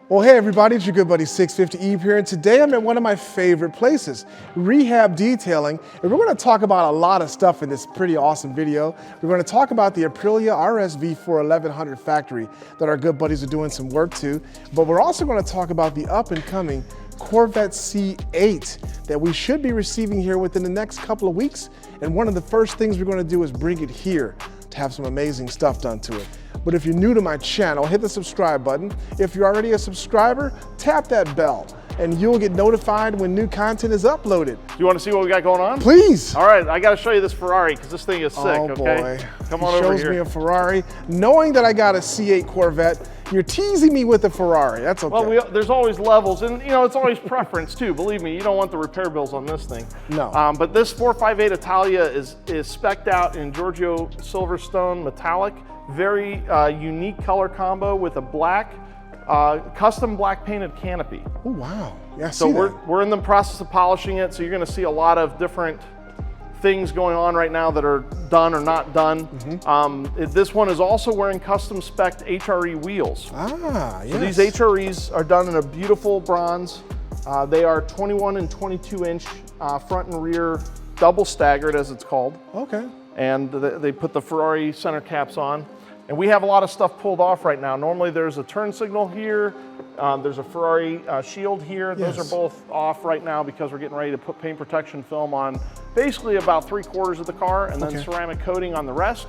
Well, hey everybody, it's your good buddy 650 Eve here, and today I'm at one of my favorite places, Rehab Detailing, and we're going to talk about a lot of stuff in this pretty awesome video. We're going to talk about the Aprilia RSV4 1100 factory that our good buddies are doing some work to, but we're also going to talk about the up-and-coming Corvette C8 that we should be receiving here within the next couple of weeks, and one of the first things we're going to do is bring it here to have some amazing stuff done to it. But if you're new to my channel, hit the subscribe button. If you're already a subscriber, tap that bell and you'll get notified when new content is uploaded. Do you want to see what we got going on? Please. All right, I got to show you this Ferrari because this thing is sick, oh, okay? Boy. Come on over here. Shows me a Ferrari. Knowing that I got a C8 Corvette, you're teasing me with a Ferrari. That's okay. Well, there's always levels, and you know, it's always preference too. Believe me, you don't want the repair bills on this thing. No. But this 458 Italia is spec'd out in Giorgio Silverstone metallic. Very unique color combo with a black, custom black painted canopy. Oh, wow. Yeah, so we're in the process of polishing it, so you're gonna see a lot of different things going on right now that are done or not done. This one is also wearing custom spec'd HRE wheels. Ah, yes. So these HREs are done in a beautiful bronze. They are 21 and 22 inch front and rear double staggered, as it's called. Okay. And they put the Ferrari center caps on. And we have a lot of stuff pulled off right now. Normally there's a turn signal here, there's a Ferrari shield here. Yes. Those are both off right now because we're getting ready to put paint protection film on basically about 3/4 of the car, and then ceramic coating on the rest.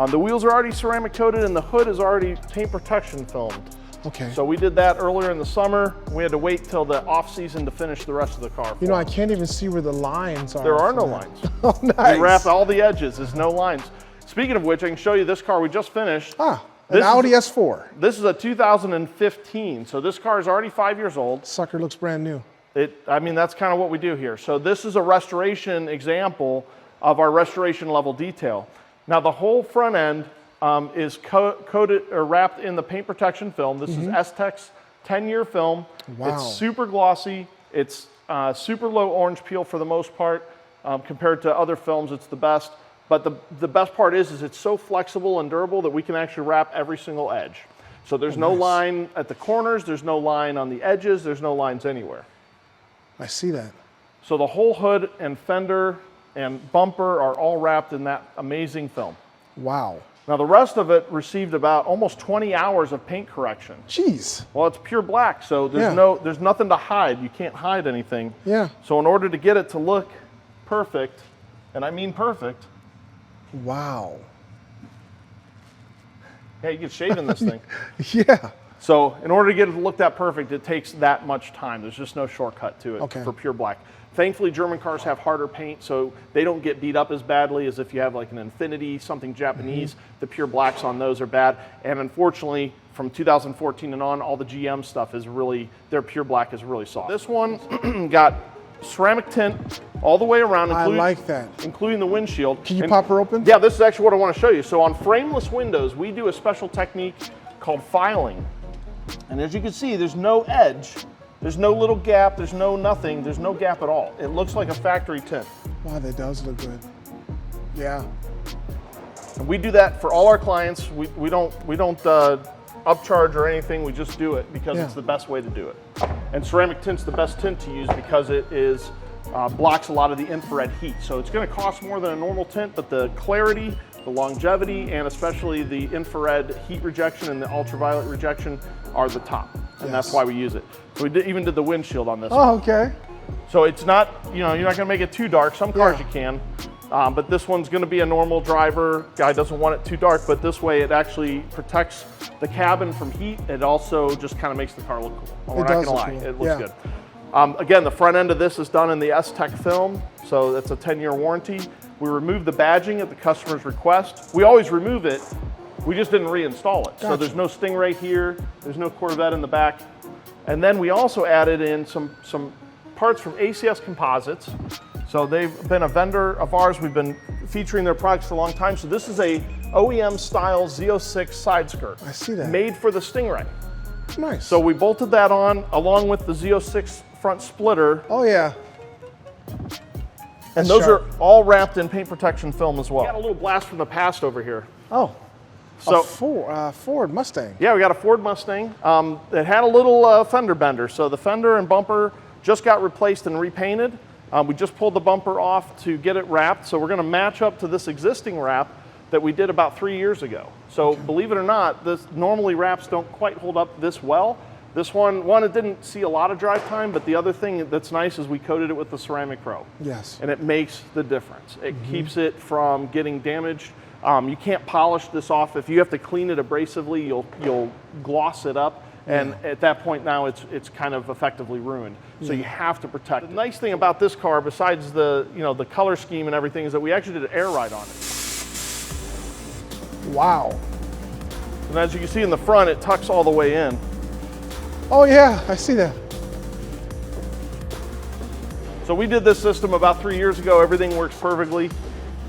The wheels are already ceramic coated and the hood is already paint protection filmed. Okay. So we did that earlier in the summer. We had to wait till the off season to finish the rest of the car. You know, I can't even see where the lines are. There are no lines. Oh, nice. We wrapped all the edges, there's no lines. Speaking of which, I can show you this car we just finished. Ah, an Audi S4. This is a 2015, so this car is already 5 years old. Sucker looks brand new. I mean, that's kind of what we do here. So this is a restoration example of our restoration level detail. Now the whole front end is coated or wrapped in the paint protection film. This is S-Tech's 10-year film. Wow. It's super glossy. It's super low orange peel for the most part. Compared to other films, it's the best. But the best part is it's so flexible and durable that we can actually wrap every single edge. So there's no line at the corners, there's no line on the edges, there's no lines anywhere. I see that. So the whole hood and fender and bumper are all wrapped in that amazing film. Wow. Now the rest of it received about almost 20 hours of paint correction. Jeez. Well, it's pure black, so there's nothing to hide. You can't hide anything. Yeah. So in order to get it to look perfect, and I mean perfect. Wow. Yeah, you can shave in this thing. Yeah. So in order to get it to look that perfect, it takes that much time. There's just no shortcut to it for pure black. Thankfully, German cars have harder paint, so they don't get beat up as badly as if you have like an Infiniti, something Japanese. The pure blacks on those are bad. And unfortunately, from 2014 and on, all the GM stuff is really, their pure black is really soft. This one got ceramic tint all the way around, including the windshield. Can you pop her open? Yeah, this is actually what I want to show you. So on frameless windows, we do a special technique called filing. And as you can see, there's no edge. There's no little gap, there's no nothing, there's no gap at all. It looks like a factory tint. Wow, that does look good. Yeah. And we do that for all our clients. We don't upcharge or anything, we just do it because it's the best way to do it. And ceramic tint's the best tint to use because it is blocks a lot of the infrared heat. So it's gonna cost more than a normal tint, but the clarity, the longevity, and especially the infrared heat rejection and the ultraviolet rejection are the top. And that's why we use it. So we even did the windshield on this one. Oh, okay. So it's not, you know, you're not gonna make it too dark. Some cars you can, but this one's gonna be a normal driver. Guy doesn't want it too dark, but this way it actually protects the cabin from heat. It also just kind of makes the car look cool. We're not gonna lie, it looks good. Again, the front end of this is done in the S-Tech film, so it's a 10-year warranty. We removed the badging at the customer's request. We always remove it, we just didn't reinstall it. So there's no Stingray here, there's no Corvette in the back. And then we also added in some parts from ACS Composites. So they've been a vendor of ours. We've been featuring their products for a long time. So this is a OEM style Z06 side skirt. I see that. Made for the Stingray. Nice. So we bolted that on along with the Z06 front splitter. Oh yeah. And those are all wrapped in paint protection film as well. Got a little blast from the past over here. Oh. So Ford Mustang. Yeah, we got a Ford Mustang. It had a little fender bender. So the fender and bumper just got replaced and repainted. We just pulled the bumper off to get it wrapped. So we're gonna match up to this existing wrap that we did about 3 years ago. So believe it or not, normally wraps don't quite hold up this well. This one, it didn't see a lot of drive time, but the other thing that's nice is we coated it with the Ceramic Pro. Yes. And it makes the difference. It keeps it from getting damaged. You can't polish this off. If you have to clean it abrasively, you'll gloss it up. And at that point now, it's kind of effectively ruined. So you have to protect it. The nice thing about this car, besides the color scheme and everything, is that we actually did an air ride on it. Wow. And as you can see in the front, it tucks all the way in. Oh yeah, I see that. So we did this system about 3 years ago. Everything works perfectly.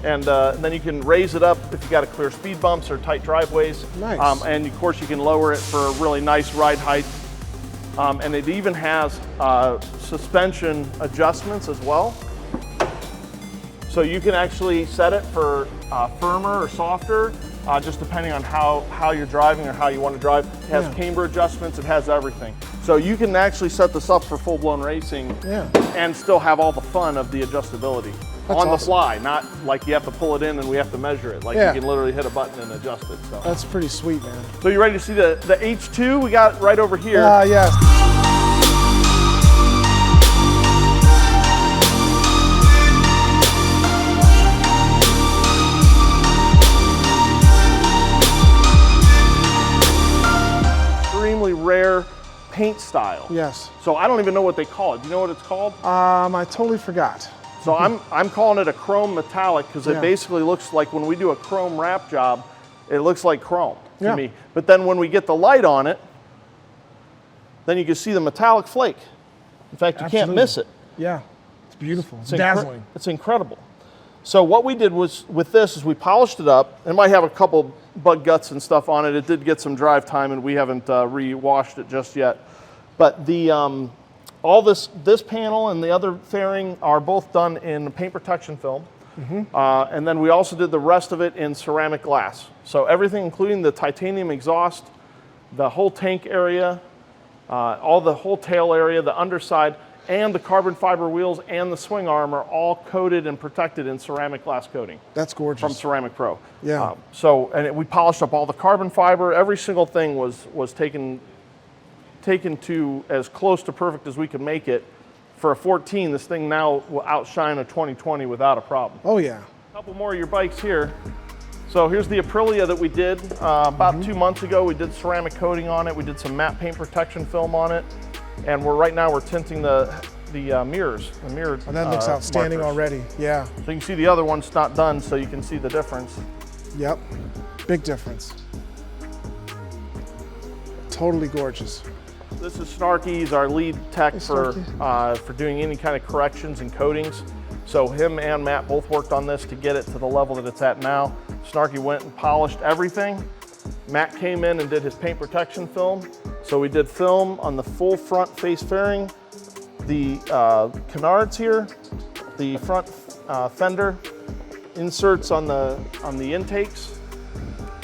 And then you can raise it up if you got to clear speed bumps or tight driveways. Nice. And of course you can lower it for a really nice ride height. And it even has suspension adjustments as well. So you can actually set it for firmer or softer, just depending on how you're driving or how you want to drive. It has camber adjustments, it has everything. So you can actually set this up for full-blown racing and still have all the fun of the adjustability. That's on awesome. The fly, not like you have to pull it in and we have to measure it. Like you can literally hit a button and adjust it. So that's pretty sweet, man. So you ready to see the H2 we got right over here? Yes. Extremely rare paint style. Yes. So I don't even know what they call it. Do you know what it's called? I totally forgot. So I'm calling it a chrome metallic because it basically looks like when we do a chrome wrap job, it looks like chrome to me. But then when we get the light on it, then you can see the metallic flake. In fact, you can't miss it. Yeah, it's beautiful. It's dazzling. It's incredible. So what we did was with this is we polished it up. It might have a couple bug guts and stuff on it. It did get some drive time and we haven't re-washed it just yet. But the all this panel and the other fairing are both done in paint protection film. And then we also did the rest of it in ceramic glass. So everything, including the titanium exhaust, the whole tank area, the whole tail area, the underside, and the carbon fiber wheels and the swing arm are all coated and protected in ceramic glass coating. That's gorgeous. From Ceramic Pro. Yeah. We polished up all the carbon fiber. Every single thing was taken to as close to perfect as we could make it. For a 14, this thing now will outshine a 2020 without a problem. Oh yeah. A couple more of your bikes here. So here's the Aprilia that we did about 2 months ago. We did ceramic coating on it. We did some matte paint protection film on it. And right now we're tinting the mirrors. The mirror. Oh, that looks outstanding already. Yeah. So you can see the other one's not done, so you can see the difference. Yep. Big difference. Totally gorgeous. This is Snarky. He's our lead tech for doing any kind of corrections and coatings. So him and Matt both worked on this to get it to the level that it's at now. Snarky went and polished everything. Matt came in and did his paint protection film. So we did film on the full front face fairing, the canards here, the front fender, inserts on the intakes,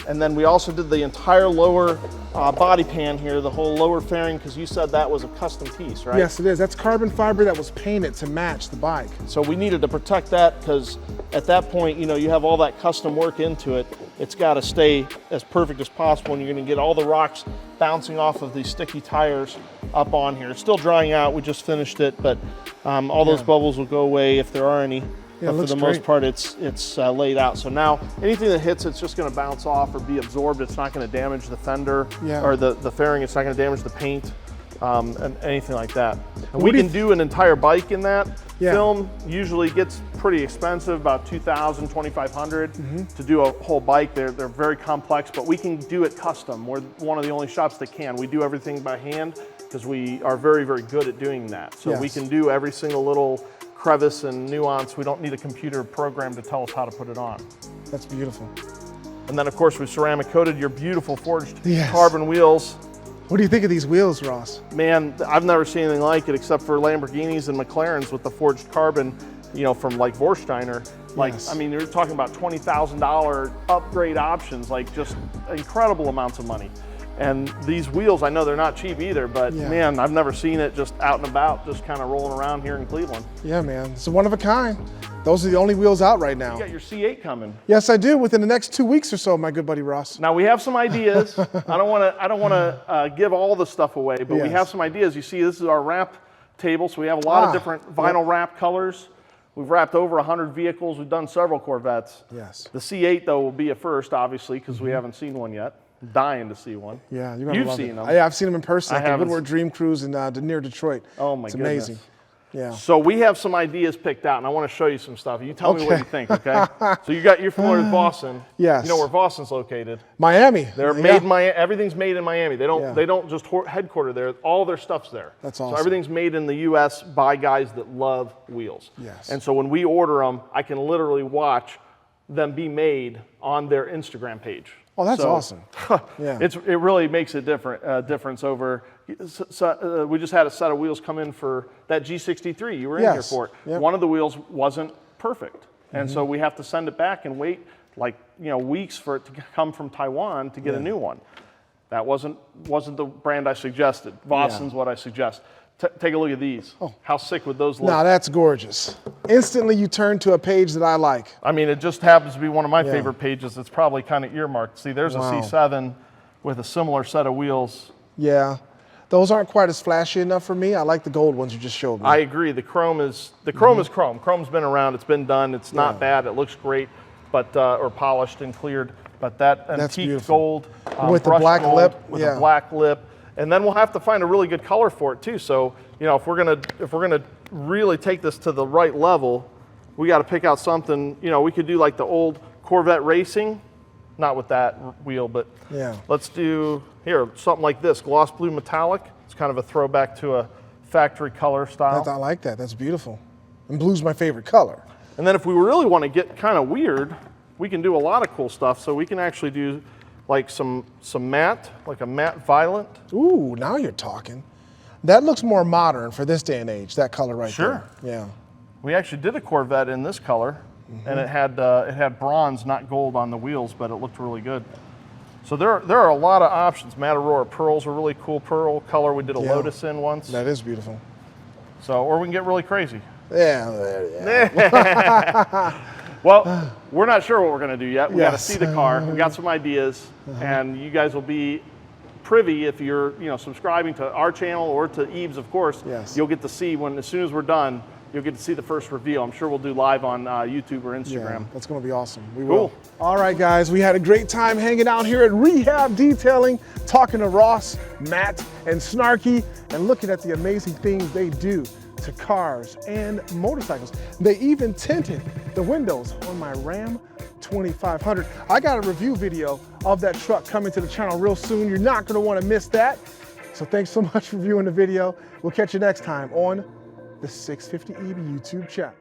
and then we also did the entire lower body pan here, the whole lower fairing, because you said that was a custom piece, right? Yes, it is. That's carbon fiber that was painted to match the bike. So we needed to protect that because at that point, you have all that custom work into it. It's got to stay as perfect as possible, and you're going to get all the rocks bouncing off of these sticky tires up on here. It's still drying out. We just finished it, but all those bubbles will go away if there are any. Yeah, but for the most part, it's laid out. So now anything that hits, it's just going to bounce off or be absorbed. It's not going to damage the fender or the fairing. It's not going to damage the paint and anything like that. And we can do an entire bike in that. Film usually gets pretty expensive, about $2,000, $2,500 to do a whole bike. They're very complex, but we can do it custom. We're one of the only shops that can. We do everything by hand because we are very, very good at doing that. So we can do every single little crevice and nuance. We don't need a computer program to tell us how to put it on. That's beautiful. And then of course we ceramic coated your beautiful forged carbon wheels. What do you think of these wheels, Ross? Man, I've never seen anything like it except for Lamborghinis and McLarens with the forged carbon. you know, from like Vorsteiner. Like, Yes. I mean, you're talking about $20,000 upgrade options, like just incredible amounts of money. And these wheels, I know they're not cheap either, but man, I've never seen it just out and about, just kind of rolling around here in Cleveland. Yeah, man, it's one of a kind. Those are the only wheels out right now. You got your C8 coming. Yes, I do, within the next 2 weeks or so, my good buddy Ross. Now we have some ideas. I don't want to give all the stuff away, but we have some ideas. You see, this is our wrap table, so we have a lot of different vinyl wrap colors. We've wrapped over 100 vehicles. We've done several Corvettes. Yes. The C8 though will be a first, obviously, because we haven't seen one yet. I'm dying to see one. Yeah, you've seen them. Yeah, I've seen them in person. I At the haven't. Woodward Dream Cruise in near Detroit. Oh my it's goodness. amazing. Yeah. So we have some ideas picked out, and I want to show you some stuff. You tell me what you think, okay? So you're familiar with Boston. Yes. You know where Boston's located. Miami. They're made in Miami. Everything's made in Miami. They don't just headquarter there. All their stuff's there. That's awesome. So everything's made in the U.S. by guys that love wheels. Yes. And so when we order them, I can literally watch them be made on their Instagram page. Oh, that's awesome. Yeah. It really makes a difference over. So, we just had a set of wheels come in for that G63 you were in here for. Yep. One of the wheels wasn't perfect, and so we have to send it back and wait like weeks for it to come from Taiwan to get a new one. That wasn't the brand I suggested. Boston's what I suggest. Take a look at these. Oh. How sick would those look? Now that's gorgeous. Instantly you turn to a page that I like. I mean, it just happens to be one of my favorite pages. It's probably kind of earmarked. See, there's a C7 with a similar set of wheels. Yeah. Those aren't quite as flashy enough for me. I like the gold ones you just showed me. I agree. The chrome is chrome. Chrome's been around. It's been done. It's not bad. It looks great, but or polished and cleared. But that antique gold with the black lip, with a black lip, and then we'll have to find a really good color for it too. So if we're gonna really take this to the right level, we got to pick out something. We could do like the old Corvette Racing, not with that wheel, but let's do here something like this, gloss blue metallic. It's kind of a throwback to a factory color style. I like that. That's beautiful. And blue's my favorite color. And then if we really want to get kind of weird, we can do a lot of cool stuff. So we can actually do like some matte, like a matte violet. Ooh, now you're talking. That looks more modern for this day and age, that color right there. Yeah. We actually did a Corvette in this color, and it had bronze, not gold, on the wheels, but it looked really good. So there are a lot of options. Matador pearls are really cool pearl color. We did a Lotus in once. That is beautiful. So, or we can get really crazy. Yeah. Well, we're not sure what we're going to do yet. We got to see the car. We got some ideas, and you guys will be privy if you're subscribing to our channel or to Eve's, of course. Yes. You'll get to see as soon as we're done. You'll get to see the first reveal. I'm sure we'll do live on YouTube or Instagram. Yeah, that's going to be awesome. We will. All right, guys, we had a great time hanging out here at Rehab Detailing, talking to Ross, Matt, and Snarky, and looking at the amazing things they do to cars and motorcycles. They even tinted the windows on my Ram 2500. I got a review video of that truck coming to the channel real soon. You're not going to want to miss that. So thanks so much for viewing the video. We'll catch you next time on the 650 EB YouTube channel.